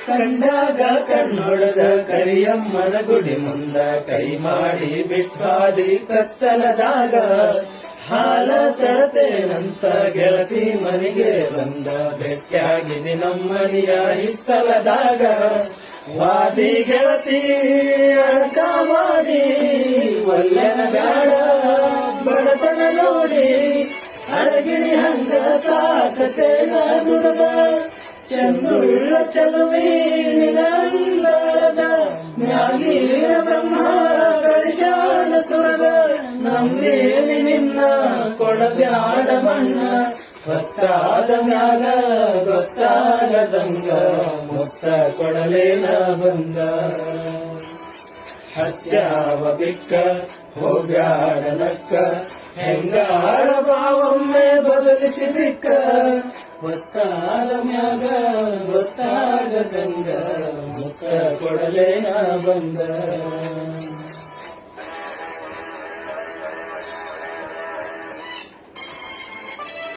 ಕಂಡಾಗ ಕಣ್ಣೊಳಗ ಕರಿಯಮ್ಮನ ಗುಡಿ ಮುಂದ ಕೈ ಮಾಡಿ ಬಿಟ್ಟಾದಿ ಕತ್ತಲದಾಗ ಹಾಲ ತರತೇನಂತ ಗೆಳತಿ ಮನೆಗೆ ಬಂದ ಭೇಟಿಯಾಗಿದೆ ನಮ್ಮನಿಯ ಹಿತ್ತಲದಾಗ ವಾದಿ ಗೆಳತಿ ಅಳಕ ಮಾಡಿ ಒಲ್ಲೆನ ಬ್ಯಾಡ ಬಡತನ ನೋಡಿ ಅಡಗಿಣಿ ಹಂಗ ಸಾಕತೇನ ದುಡದ ಚಂದುಳ್ಳ ಚಲುವೀನಿಂದಾಳದ ಮ್ಯಾಗೀರ ಬ್ರಹ್ಮ ಕಳಿಶಾನ ಸುರದ ನಂಬೇನಿ ನಿನ್ನ ಕೊಡಬ್ಯಾಡ ಬಣ್ಣ ಹೊತ್ತಾದ ಮ್ಯಾಗ ಗೊತ್ತಾಗದಂಗ ಮುತ್ತ ಕೊಡಲೇನ ಬಂದ ಹತ್ಯಾವ ಬಿಕ್ಕ ಹೋಗ್ಯಾಡ ನಕ್ಕ ಹೆಂಗಾರ ಬಾವೊಮ್ಮೆ ಬದಲಿಸಿ ದಿಕ್ಕ ಹೊತ್ತಾದ ಮ್ಯಾಗ ಗೊತ್ತಾಗದಂಗ ಮುತ್ತ ಕೊಡಲೇನ ಬಂದ